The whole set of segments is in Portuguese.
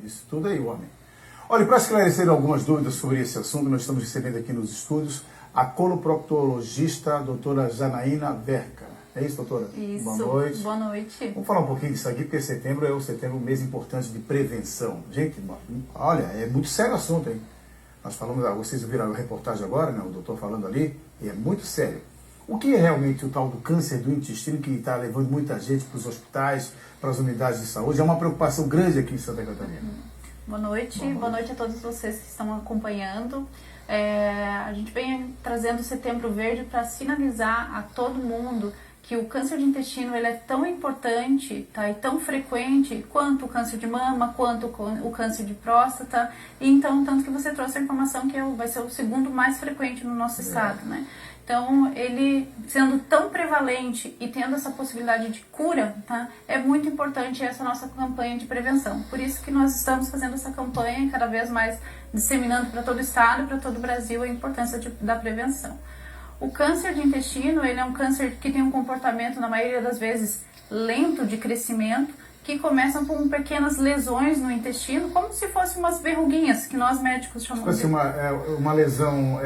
Isso tudo aí, homem. Olha, para esclarecer algumas dúvidas sobre esse assunto, nós estamos recebendo aqui nos estúdios a coloproctologista doutora Janaína Verca. É isso, doutora? Isso. Boa noite. Boa noite. Vamos falar um pouquinho disso aqui, porque setembro é um mês importante de prevenção. Gente, olha, é muito sério o assunto, hein? Nós falamos, vocês viram a reportagem agora, né? O doutor falando ali, e é muito sério. O que é realmente o tal do câncer do intestino que está levando muita gente para os hospitais, para as unidades de saúde? É uma preocupação grande aqui em Santa Catarina. Boa noite a todos vocês que estão acompanhando. A gente vem trazendo o Setembro Verde para sinalizar a todo mundo que o câncer de intestino ele é tão importante, tá, e tão frequente quanto o câncer de mama, quanto o câncer de próstata. E então, tanto que você trouxe a informação que vai ser o segundo mais frequente no nosso estado, né? Então, ele sendo tão prevalente e tendo essa possibilidade de cura, tá, é muito importante essa nossa campanha de prevenção. Por isso que nós estamos fazendo essa campanha cada vez mais disseminando para todo o estado e para todo o Brasil a importância da prevenção. O câncer de intestino, ele é um câncer que tem um comportamento, na maioria das vezes, lento de crescimento, que começam com pequenas lesões no intestino, como se fossem umas verruguinhas, que nós médicos chamamos de... Uma lesão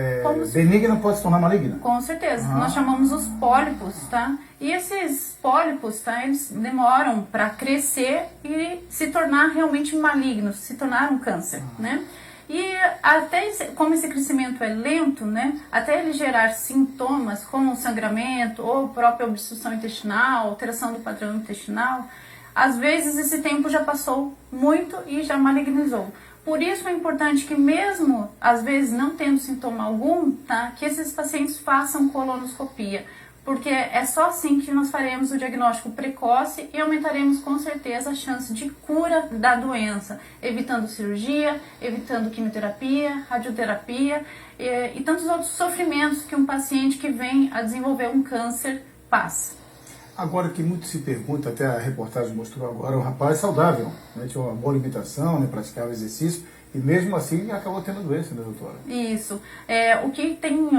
benigna pode se tornar maligna? Com certeza. Nós chamamos os pólipos, tá? E esses pólipos, tá? Eles demoram para crescer e se tornar realmente malignos, se tornar um câncer, né? E como esse crescimento é lento, né, até ele gerar sintomas como sangramento ou própria obstrução intestinal, alteração do padrão intestinal, às vezes esse tempo já passou muito e já malignizou. Por isso é importante que mesmo, às vezes, não tendo sintoma algum, tá, que esses pacientes façam colonoscopia. Porque é só assim que nós faremos o diagnóstico precoce e aumentaremos com certeza a chance de cura da doença, evitando cirurgia, evitando quimioterapia, radioterapia e tantos outros sofrimentos que um paciente que vem a desenvolver um câncer passa. Agora que muito se pergunta, até a reportagem mostrou agora, o rapaz saudável, né, tinha uma boa alimentação, né, praticava exercício, e mesmo assim acabou tendo doença, né, doutora? Isso. O que tem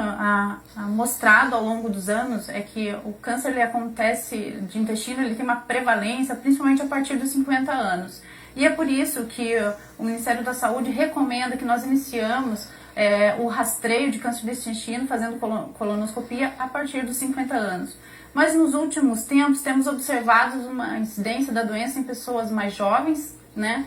mostrado ao longo dos anos é que o câncer ele acontece de intestino, ele tem uma prevalência principalmente a partir dos 50 anos. E é por isso que o Ministério da Saúde recomenda que nós iniciamos o rastreio de câncer de intestino fazendo colonoscopia a partir dos 50 anos. Mas nos últimos tempos temos observado uma incidência da doença em pessoas mais jovens, né?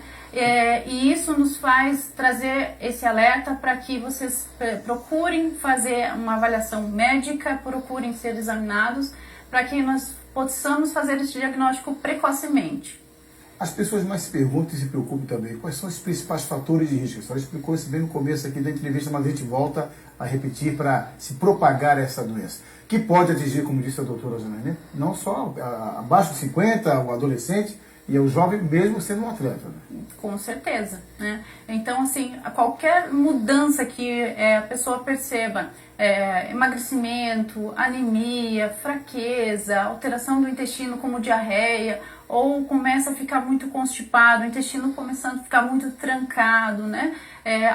E isso nos faz trazer esse alerta para que vocês procurem fazer uma avaliação médica, procurem ser examinados, para que nós possamos fazer esse diagnóstico precocemente. As pessoas mais se perguntam e se preocupam também, quais são os principais fatores de risco? A senhora explicou isso bem no começo aqui da entrevista, mas a gente volta a repetir para se propagar essa doença, que pode atingir, como disse a doutora Janaína, não só abaixo de 50, o adolescente, e o jovem mesmo sendo um atleta. Né? Com certeza, né? Então, assim, qualquer mudança que a pessoa perceba, emagrecimento, anemia, fraqueza, alteração do intestino como diarreia, ou começa a ficar muito constipado, o intestino começando a ficar muito trancado, né?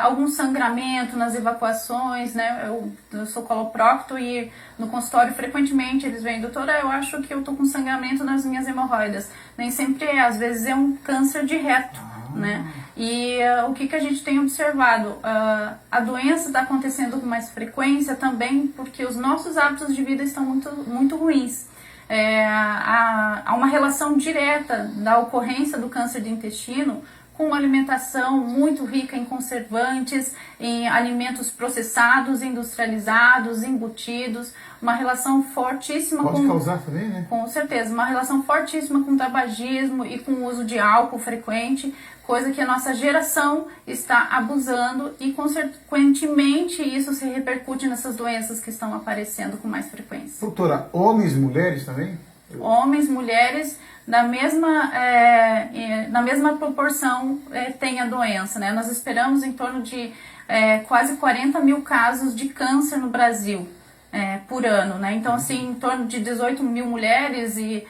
Algum sangramento nas evacuações, né? Eu sou coloprocto e no consultório frequentemente eles vêm, doutora, eu acho que eu tô com sangramento nas minhas hemorroidas. Nem sempre às vezes é um câncer de reto, né? E o que a gente tem observado? A doença está acontecendo com mais frequência também porque os nossos hábitos de vida estão muito ruins. Há uma relação direta da ocorrência do câncer de intestino com uma alimentação muito rica em conservantes, em alimentos processados, industrializados, embutidos, uma relação fortíssima Pode causar também, né? Com certeza, uma relação fortíssima com o tabagismo e com o uso de álcool frequente, coisa que a nossa geração está abusando e, consequentemente, isso se repercute nessas doenças que estão aparecendo com mais frequência. Doutora, homens e mulheres também? Homens, mulheres, na mesma proporção tem a doença, né? Nós esperamos em torno de quase 40 mil casos de câncer no Brasil por ano, né? Então, assim, em torno de 18 mil mulheres e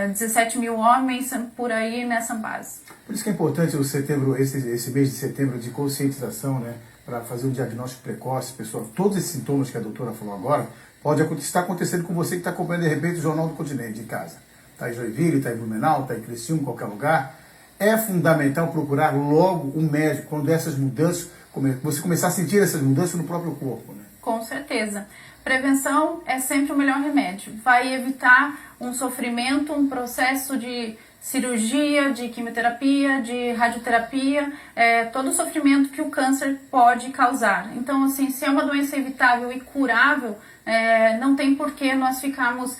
17 mil homens por aí nessa base. Por isso que é importante o setembro, esse mês de setembro de conscientização, né? Para fazer um diagnóstico precoce, pessoal. Todos esses sintomas que a doutora falou agora, pode estar acontecendo com você que está acompanhando de repente o Jornal do Continente em casa. Está em Joinville, está em Blumenau, está em Criciúma, em qualquer lugar. é fundamental procurar logo um médico quando essas mudanças, você começar a sentir essas mudanças no próprio corpo, né? Com certeza. Prevenção é sempre o melhor remédio. Vai evitar um sofrimento, um processo de cirurgia, de quimioterapia, de radioterapia, todo o sofrimento que o câncer pode causar. Então, assim, se é uma doença evitável e curável, não tem por que nós ficarmos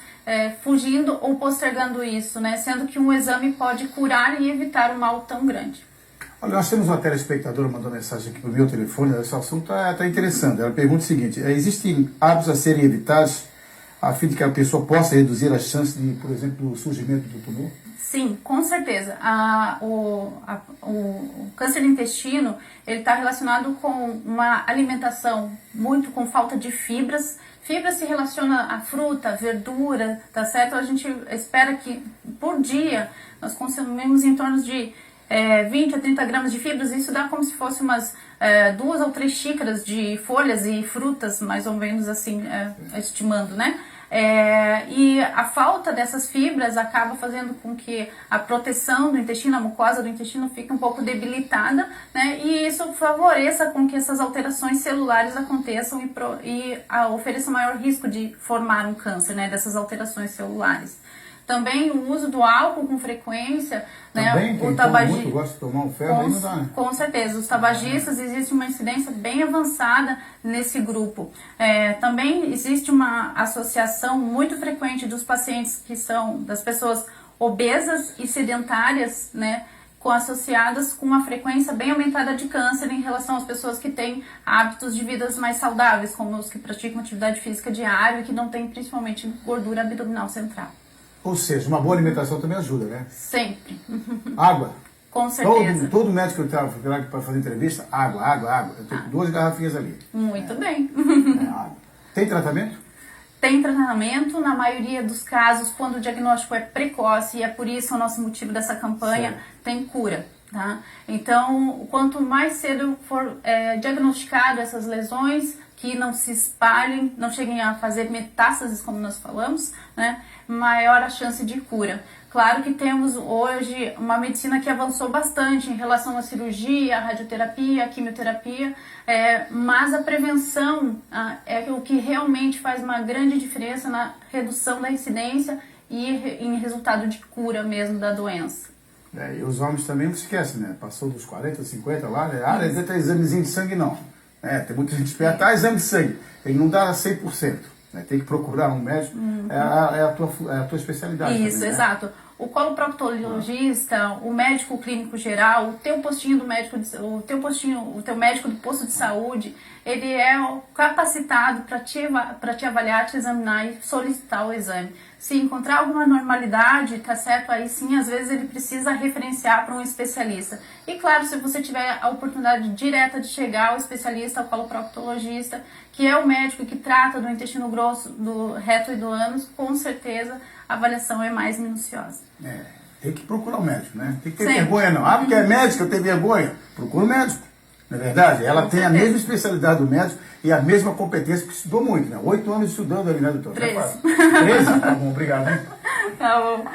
fugindo ou postergando isso, né? Sendo que um exame pode curar e evitar um mal tão grande. Olha, nós temos uma telespectadora que mandou mensagem aqui para o meu telefone, esse assunto está interessante. Ela pergunta o seguinte: existem hábitos a serem evitados a fim de que a pessoa possa reduzir as chances de, por exemplo, o surgimento do tumor? Sim, com certeza. O câncer do intestino, ele está relacionado com uma alimentação muito com falta de fibras. Fibra se relaciona a fruta, verdura, tá certo? A gente espera que por dia nós consumimos em torno de 20 a 30 gramas de fibras. Isso dá como se fosse umas 2 ou 3 xícaras de folhas e frutas, mais ou menos assim, estimando, né? E a falta dessas fibras acaba fazendo com que a proteção do intestino, a mucosa do intestino fique um pouco debilitada, né? E isso favoreça com que essas alterações celulares aconteçam e ofereça maior risco de formar um câncer, né? Dessas alterações celulares. Também o uso do álcool com frequência, também, né? O tabagismo muito gosta de tomar um ferro, aí não dá, né? Com certeza, os tabagistas, existe uma incidência bem avançada nesse grupo. Também existe uma associação muito frequente dos pacientes que são das pessoas obesas e sedentárias, né? Associadas com uma frequência bem aumentada de câncer em relação às pessoas que têm hábitos de vidas mais saudáveis, como os que praticam atividade física diária e que não têm principalmente gordura abdominal central. Ou seja, uma boa alimentação também ajuda, né? Sempre. Água. Com certeza. Todo médico que eu estava lá para fazer entrevista, água. Eu tenho 2 garrafinhas ali. Muito bem. Água. Tem tratamento? Tem tratamento, na maioria dos casos, quando o diagnóstico é precoce, e é por isso o nosso motivo dessa campanha, tem cura. Tá? Então, quanto mais cedo for diagnosticado essas lesões, que não se espalhem, não cheguem a fazer metástases, como nós falamos, né, maior a chance de cura. Claro que temos hoje uma medicina que avançou bastante em relação à cirurgia, à radioterapia, à quimioterapia, mas a prevenção é o que realmente faz uma grande diferença na redução da incidência e em resultado de cura mesmo da doença. E os homens também não se esquecem, né? Passou dos 40, 50 lá, né? Não tem examezinho de sangue não. Tem muita gente esperta, exame de sangue. Ele não dá 100%. Né? Tem que procurar um médico. É a tua especialidade. Isso, também, exato. Né? O coloproctologista, o médico clínico geral, o teu postinho do médico, o teu médico do posto de saúde, ele é capacitado para te avaliar, te examinar e solicitar o exame. Se encontrar alguma normalidade, tá certo? Aí sim, às vezes ele precisa referenciar para um especialista. E claro, se você tiver a oportunidade direta de chegar ao especialista, ao coloproctologista, que é o médico que trata do intestino grosso, do reto e do ânus, com certeza a avaliação é mais minuciosa. Tem que procurar o médico, né? Tem que ter vergonha não. Porque é médico, eu tenho vergonha. Procura o médico. Não é verdade? Ela tem a mesma especialidade do médico e a mesma competência, porque estudou muito, né? 8 anos estudando ali, né, doutor? 13. 13? Tá bom, obrigado, hein? Tá bom.